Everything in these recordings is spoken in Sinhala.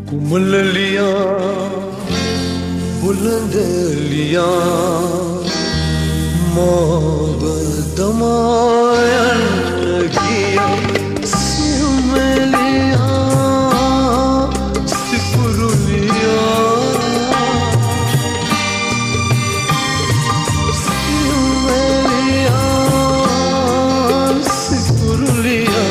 कुमलिया बुलंद लिया मोहब्बतमायन किया सिमलिया सिपुरुलिया सिमलिया सिपुरुलिया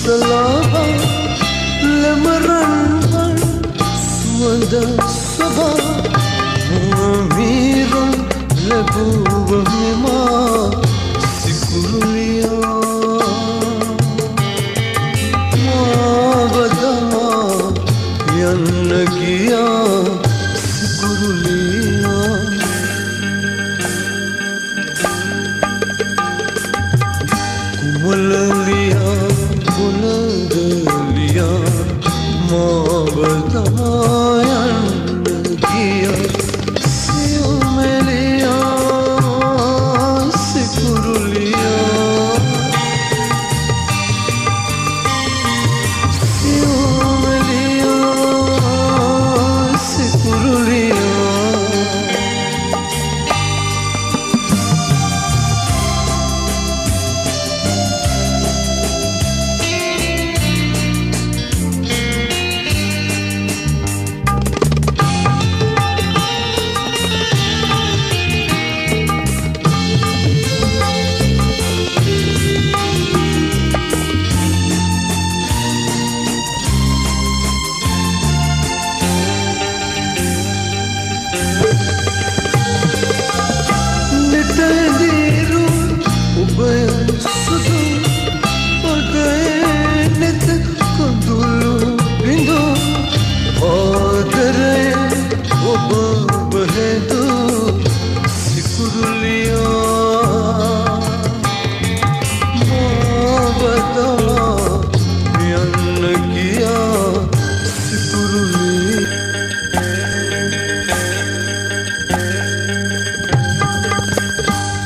Selama lemaran suada sabah miran lebu bahma sikurulia mabadama yan nagiya sikurulia kumalalia बुलंद लिया मोहब्बतमायन किया सिमलिया सिपुरुलिया सिमलिया सिपुरुलिया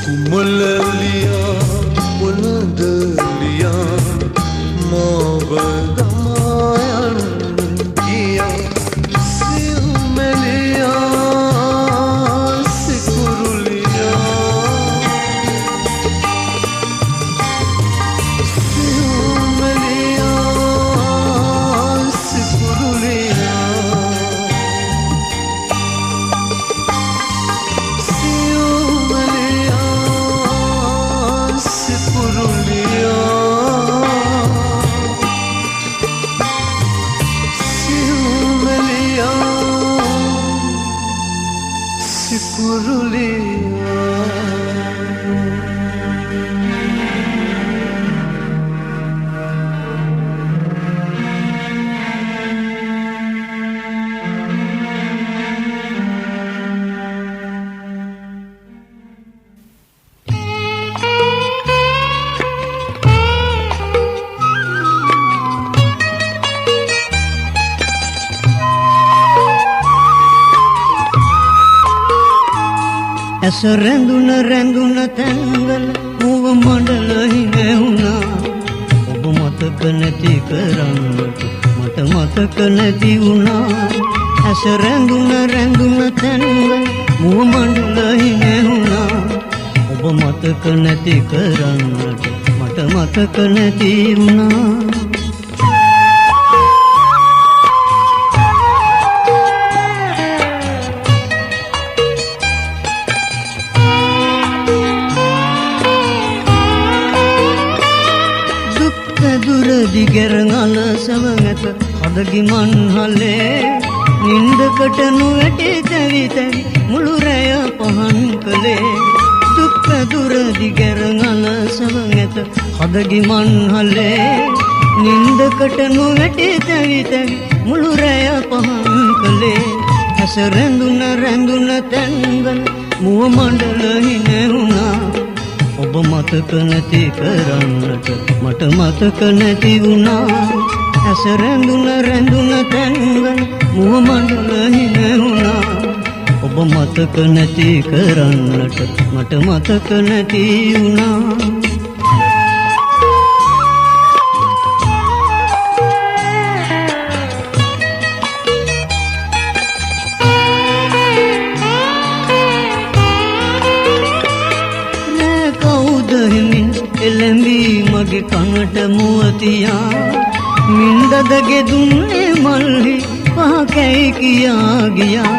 कुमलिया बुलंद लिया मोहब्बतमायन किया सिमलिया सिपुरुलिया सिमलिया सिपुरुलिया ऐसा रंगुना रंगुना तंगल मुव मंडल ही नेहुना अब मत कनती करंग मत मत कनती उना ऐसा रंगुना रंगुना तंगल मुव मंडल ही नेहुना अब मत कनती करंग मत मत कनती उना දිගරංගල සවඟත හදගි මන්හලේ නින්දකට නොවැටි තැවි තැවි මුළු රැය පහන් කළේ දුක්ඛ දුර දිගරංගල සවඟත වෙත හදගි මන්හලේ නින්දකට නොවැටි තැවි තැවි මුළු රැය පහන් කළේ ඇස රැඳුන තැන්වල මුව මණ්ඩල හිනැවුණා ඔබ මතක නැති කරන්නට මට මතක නැති වුණා ඇස රැඳුන තැන්වල මුව මණ්ඩල හිනැවුණා ඔබ මතක නැති කරන්නට මට මතක නැති වුණා එළඹී මගේ කනට මුවතියා මින්දදගේ දුන්නේ මල්හි පහකැයි කියා ගියා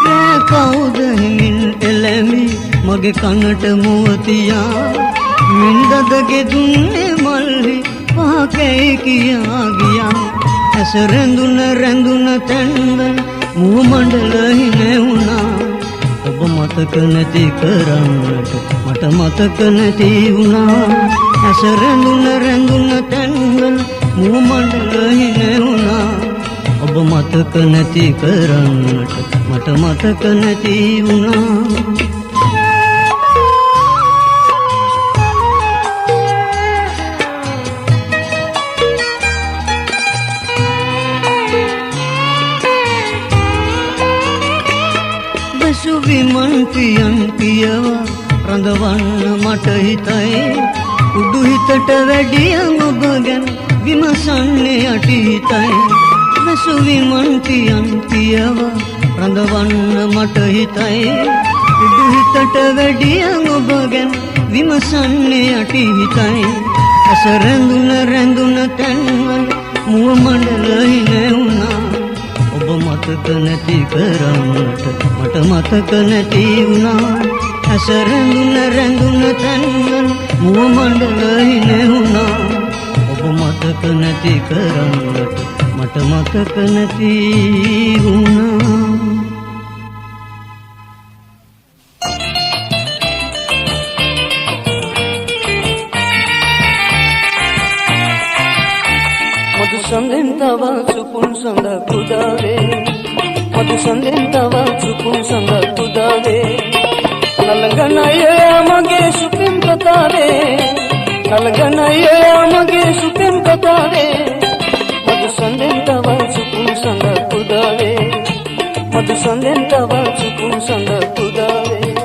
රෑ කවුද හිමින් එළඹී මගේ කනට මුවතියා මින්දදගේ දුන්නේ මල්හි පහකැයි කියා ගියා ඇස රැඳුන තැන්වල මුව මණ්ඩල හිනැවුණා ඔබ මතක නැති කරන්නට මට මතක නැති වුණා ඇස රැඳුන තැන්වල මුව මණ්ඩල හිනැවුණා ඔබ මතක නැති කරන්නට මට මතක නැති වුණා විමන් පියන් පියවා රඳවන්න මට හිතයි උඩු හිතට වැඩියන් ඔබ ගැන විමසන්නේ යටි හිතයි වැසු විමන් පියන් පියවා රඳවන්න මට හිතයි උඩු හිතට වැඩියන් ඔබ ගැන විමසන්නේ යටි හිතයි ඇස රැඳුන තැන්වල මුව මණ්ඩල හිනැවුණා ඔබ මතක නැති කරන්නට මට මතක නැති වුණා ඇස රැඳුන තැන්වල මුව මණ්ඩල හිනැවුණා ඔබ මතක නැති කරන්නට මට මතක නැති වුණා Madusandin tawa supun sanda kudave Madusandin tawa supun sanda kudave Nalganaya mage supim katave Nalganaya mage supim katave Madusandin tawa supun sanda kudave Madusandin tawa supun sanda kudave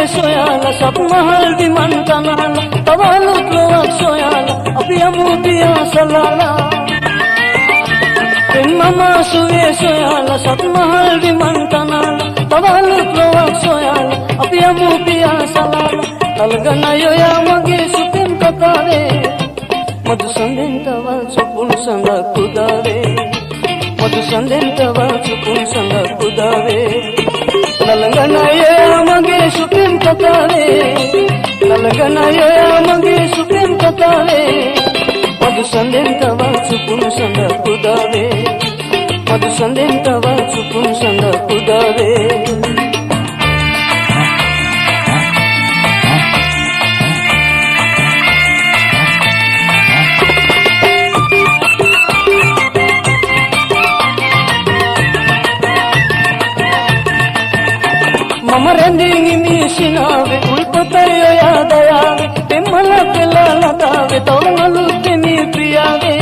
soyala sab mahal di man kanala tawalut lowak soyala apiyamu piya salala mama suwe soyala sab mahal di man kanala tawalut lowak soyala apiyamu piya salala talgana yoya mage supim katave madusandin tawa supun sanga kudave madusandin tawa supun sanga kudave Nalganaya mage supim katave Nalganaya mage supim katave Madusandin tawa supun sanga kudave Madusandin tawa supun sanga kudave Mamarandingi mishinave ulpatayo yadayave Pemmala pellalatave tawmalutte ni priyave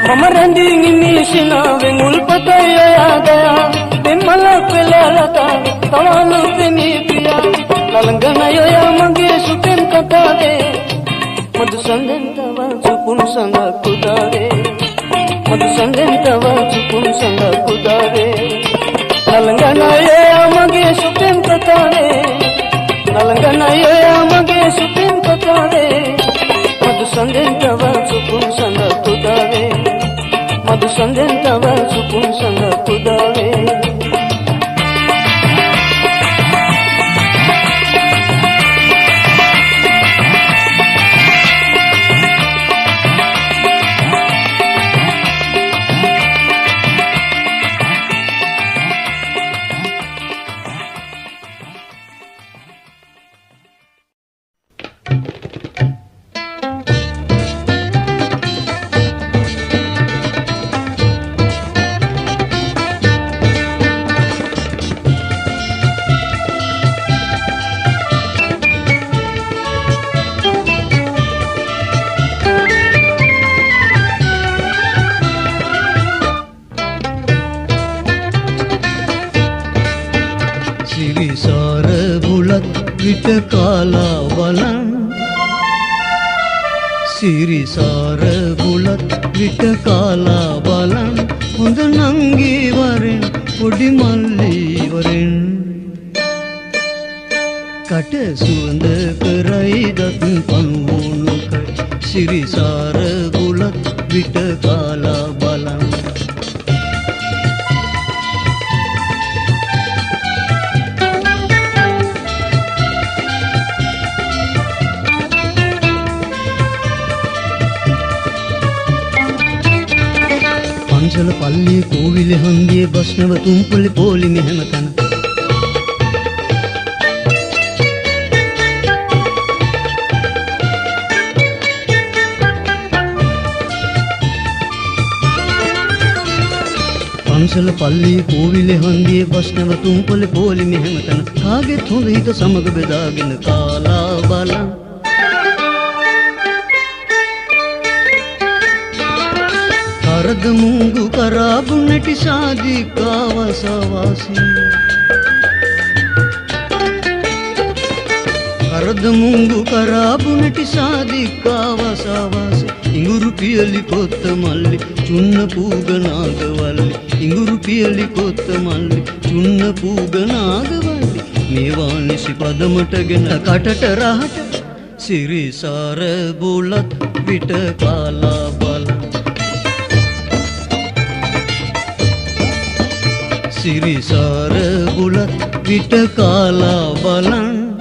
Mamarandingi mishinave ulpatayo yadayave Pemmala pellalatave tawmalutte ni priyave Nalanganayo yamage supim katave Madusandin tawa supun sanga kudave Madusandin tawa supun sanga kudave Nalganaya mage supim katave Nalganaya mage supim katave Madusandin tawa supun sanga kudave Madusandin tawa supun sanga kudave බුලත් විට කාලා බලන් සිරිසාර බුලත් විට කාලා බලන් හොඳ නංගී වරෙන් පොඩි මල්ලී වරෙන් කට සුවඳ කරයි දත් පනුවනුකයි සිරිසාර බුලත් විට කාලා බලන් පන්සල පල්ලිය කෝවිල හන්දියේ බස්නව තුම්පලි පොලිමි හැමතැන පන්සල පල්ලිය කෝවිල හන්දියේ බස්නව තුම්පලි පොලිමි හැමතැන කාගෙත් හොඳ හිත සමග බෙදාගෙන කාලා බලන් කරද මුංගු කරාබු නැටි සාදිකාවසවාසි කරද මුංගු කරාබු නැටි සාදිකාවසවාසි ඉඟුරු පියලි කොත්ත මල්ලි චුන්න පූගනාගවල්ලි ඉඟුරු පියලි කොත්ත මල්ලි චුන්න පූගනාගවල්ලි මේවා නිසි පදමටගෙන කටට රහට සිරිසාර බුලත් විට කාලා බලන් සිරිසාර බුලත් විට කාලා බලන්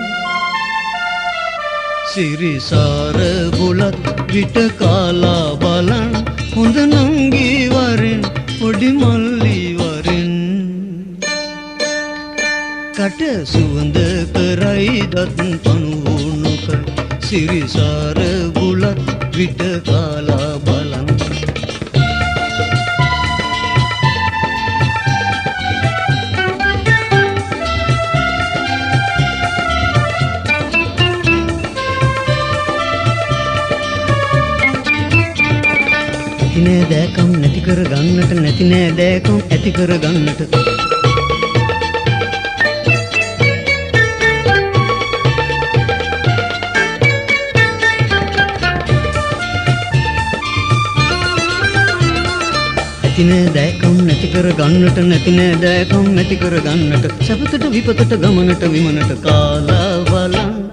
සිරිසාර බුලත් විට කාලා බලන් හොඳ නංගී වරෙන් පොඩි මල්ලී වරෙන් කට සුවඳ කරයි දත් පනුවනුකයි සිරිසාර බුලත් විට කාලා බලන් නැති නෑ දෑකම් නැති කර ගන්නට නැති නෑ දෑකම් ඇති කර ගන්නට ඇති නෑ දෑකම් නැති කර ගන්නට නැති නෑ දෑකම් ඇති කර ගන්නට සැපතට විපතට ගමනට විමනට කාලා බලන්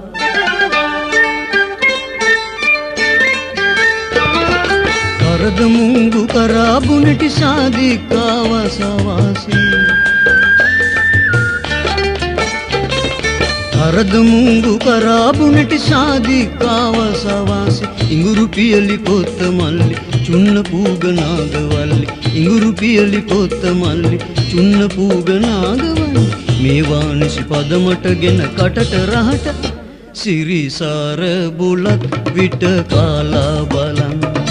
කරද මුංගු කරාබු නැටි සාදිකාවසවාසි කරද මුංගු කරාබු නැටි සාදිකාවසවාසි ඉඟුරු පියලි කොත්ත මල්ලි චුන්න පූගනාගවල්ලි ඉඟුරු පියලි කොත්ත මල්ලි චුන්න පූගනාගවල්ලි මේවා නිසි පදමටගෙන කටට රහට සිරිසාර බුලත් විට කාලා බලන්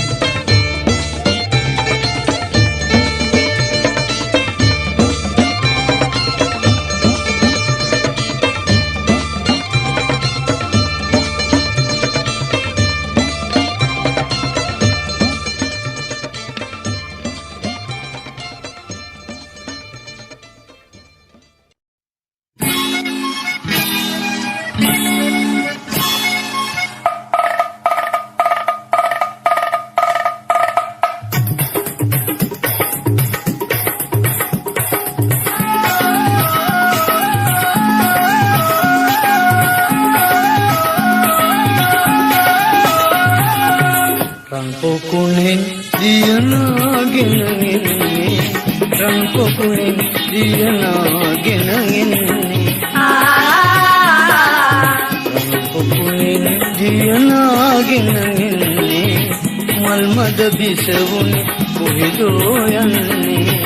මල්මද බිසවුනි කොහෙදෝ යන්නේ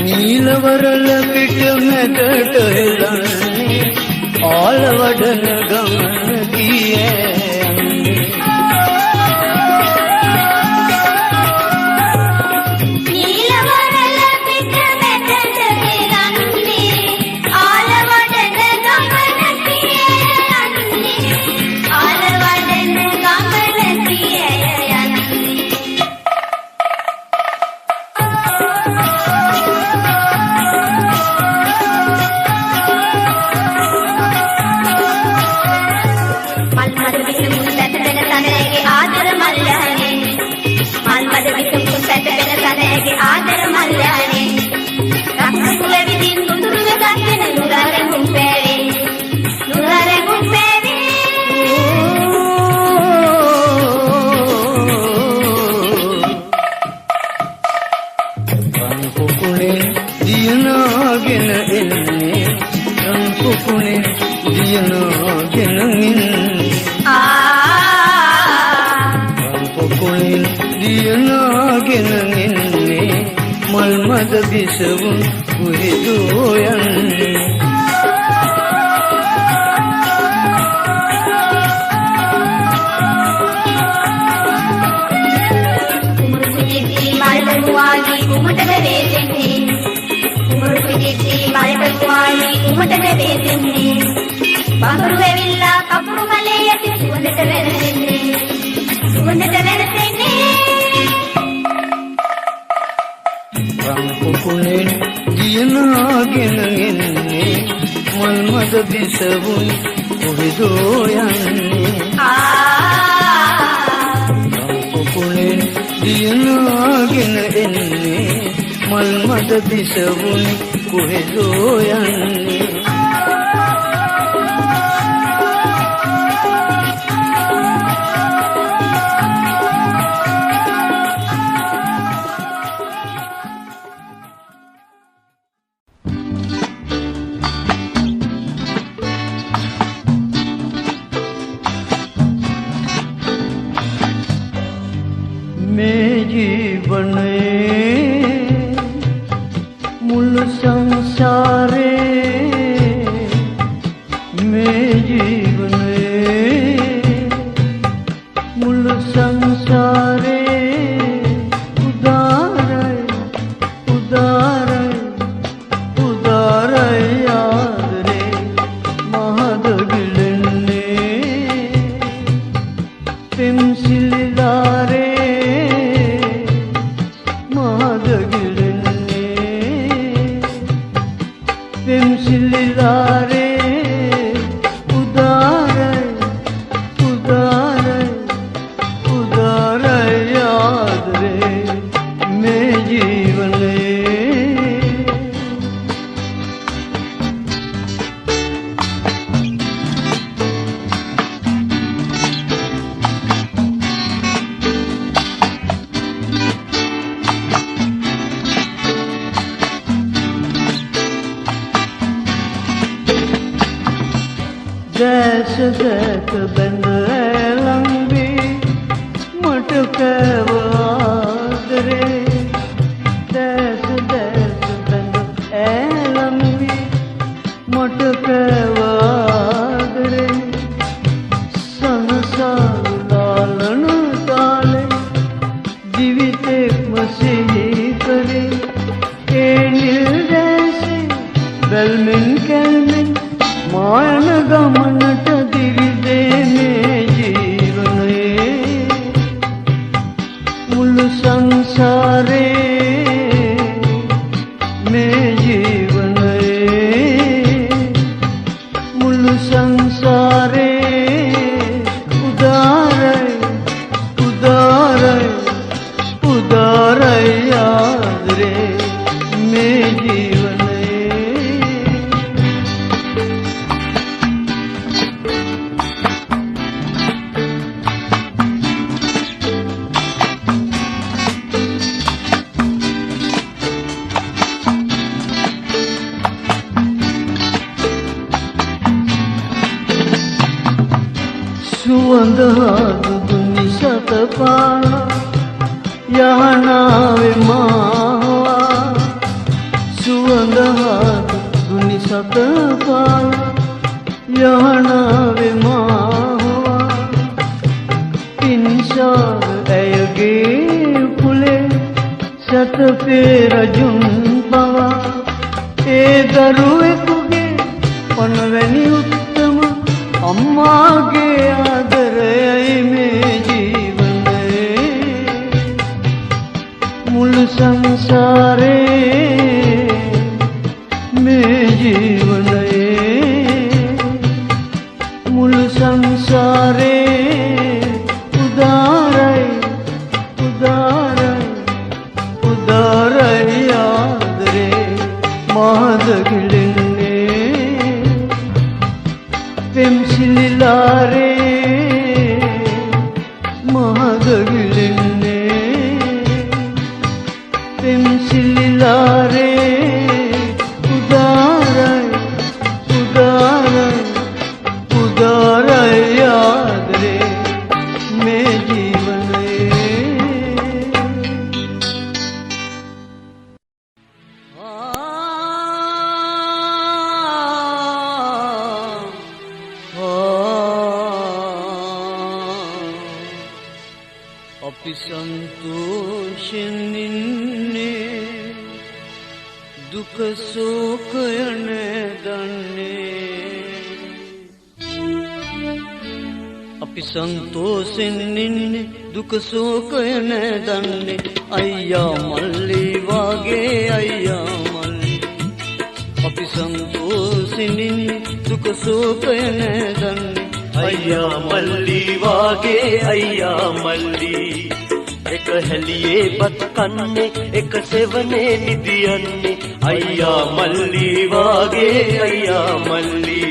නීලවරල පිට මැදට හෙලන්නේ ආලවඩන ගමන ගියේ උසට පෙළ සදැගේ ආදර මල්යානේ රක්කුල විදින් නුදුරුව දක්වන නුරරඟුම් පෑවේ නුරරඟුම් පෑවේ රන්පොකුණේ දියනාගෙන එන්නේ රන්පොකුණේ දියනාගෙන එන්නේ රන්පොකුණේ දියනාගෙන එන්නේ මල් මද බිසවුන් කුහිදෝ යන්නේ උමටද වේදෙන්නේ උමරු පිටිටි මල්පුවානි උමටද වේදෙන්නේ බඳුරු වෙවිලා කපුරු මලේ යටි සුවඳට වැළෙන්නේ රන්පොකුණේ දියනාගෙන එන්නේ මල් මද බිසවුන් කුහිදෝ යන්නේ රන්පොකුණේ දියනාගෙන එන්නේ මල් මද බිසවුන් කුහිදෝ යන්නේ මේ ජීවනයේ මුළු සංසාරේ මේ ජීවනයේ මුළු සංසාරේ උදාරයි උදාරයි උදාරයි ආදරේ මහද ගිලන්නේ පෙම්සිලිලාරේ Sililare udare udare udare yaad re me jeevane Des dek bend lambi matkavadre Des dek bend lambi matkavadre sansar lalan tale jivitek masihi kare e nildase belmin kelmin मायन गमनट दिविदे में जीवने मुल संसारे में जीवने मुल संसारे उदारे उदारे उदारे याद रे में जीवने सुवंद दुनि सतपाला यहनावे मावा सुवंद दुनि सतपाला यहनावे मावा पिंसार ऐगे फुले सत पेर जुन पवा ए दरुए कुगे पनवेनी उत्तम अम्मागे आदरयि में जीवने मुल संसारे में जीवने मुल संसारे उदारय उदारय සන්තෝෂෙන් ඉන්නේ දුක සෝකය නැදන්නේ අපි සන්තෝෂෙන් ඉන්නේ දුක සෝකය නැදන්නේ අයියා මල්ලි වාගේ අයියා මල්ලි අපි සන්තෝෂෙන් ඉන්නේ දුක සෝකය නැදන්නේ අයියා මල්ලි වාගේ අයියා මල්ලි එක හැලියේ බත් කන්නේ එක සෙවනේ නිදියන්නේ අයියා මල්ලි වාගේ අයියා මල්ලි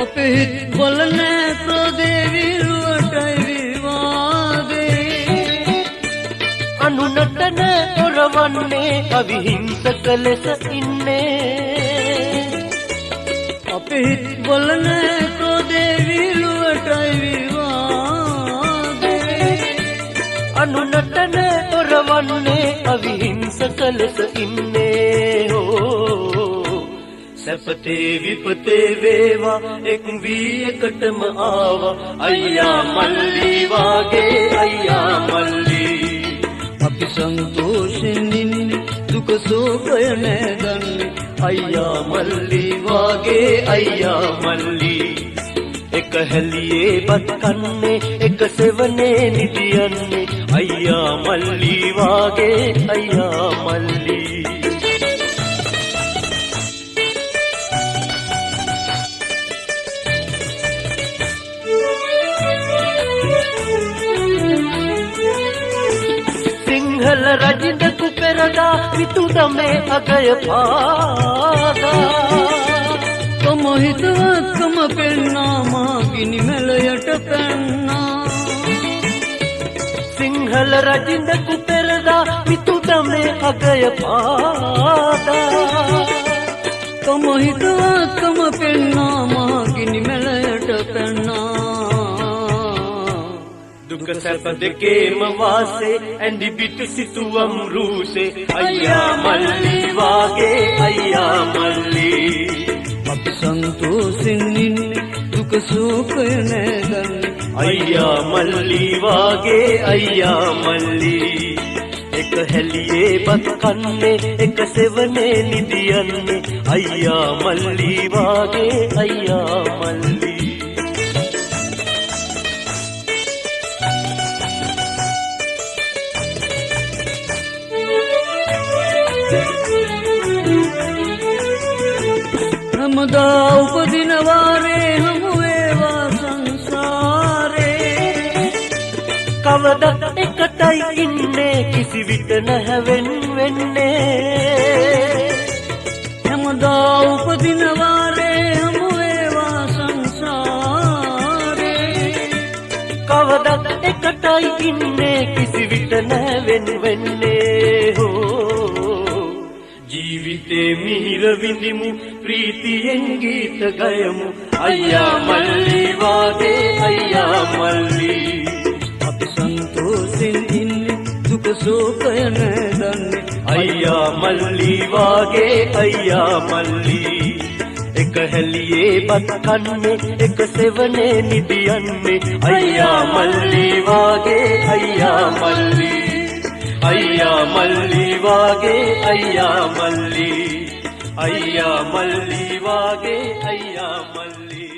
අපේ හිත් වල නෑ ක්‍රෝධේ විරුවටයි අනුනටන ඔරවන්නේ අවිහිංසක ලෙස ඉන්නේ අපේ හිත් වල නෑ ක්‍රෝධේ විරුවටයි විවාදේ අනුනටන ඔරවන්නේ අවිහිංසක ලෙස ඉන්නේ සැපතේ විපතේ වේවා එක් වී එකටම ආවා අයියා මල්ලි වාගේ අයියා මල්ලි අපි සන්තෝෂෙන් ඉන්නේ දුක සෝකය නැදන්නේ අයියා මල්ලි වාගේ අයියා මල්ලි එක හැලියේ බත් කන්නේ එක සෙවනේ නිදියන්නේ අයියා මල්ලි වාගේ අයියා මල්ලි සිංහල රජින්දකු පෙරදා විතුදමේ අගය පාදා තම හිතවත්කම පෙන්නා මා ගිනි මෙලයට පැන්නා සිංහල රජින්දකු පෙරදා විතුදමේ අගය පාදා තම හිතවත්කම පෙන්නා මා ගිනි මෙලයට පැන්නා දුක සැප දෙකේම වාසේ ඇඳි පිටු සිතුවම් රූසේ අයියා මල්ලි වාගේ අයියා මල්ලි අපි සන්තෝෂෙන් ඉන්නේ දුක සෝකය නැදන්නේ අයියා මල්ලි වාගේ අයියා මල්ලි එක හැලියේ බත් කන්නේ එක සෙවනේ නිදියන්නේ අයියා මල්ලි වාගේ අයියා මල්ලි හැමදා උපදින වාරේ හමු වේවා සංසාරේ කවදත් එකටයි ඉන්නේ කිසි විට නැහැවෙන් වෙන්නේ හැමදා උපදින වාරේ හමු වේවා සංසාරේ කවදත් එකටයි ඉන්නේ කිසි විට නැහැවෙන් වෙන්නේ ජීවිතේ මිහිර විඳිමු ප්‍රීතියෙන් ගීත ගයමු අයියා මල්ලි වාගේ අයියා මල්ලි අපි සන්තෝෂෙන් ඉන්නේ දුක සෝකය නැදන්නේ අයියා මල්ලි වාගේ අයියා මල්ලි එක හැලියේ බත් කන්නේ එක සෙවනේ නිදියන්නේ අයියා මල්ලි වාගේ අයියා මල්ලි අයියා මල්ලි වාගේ අයියා මල්ලි අයියා මල්ලි වාගේ අයියා මල්ලි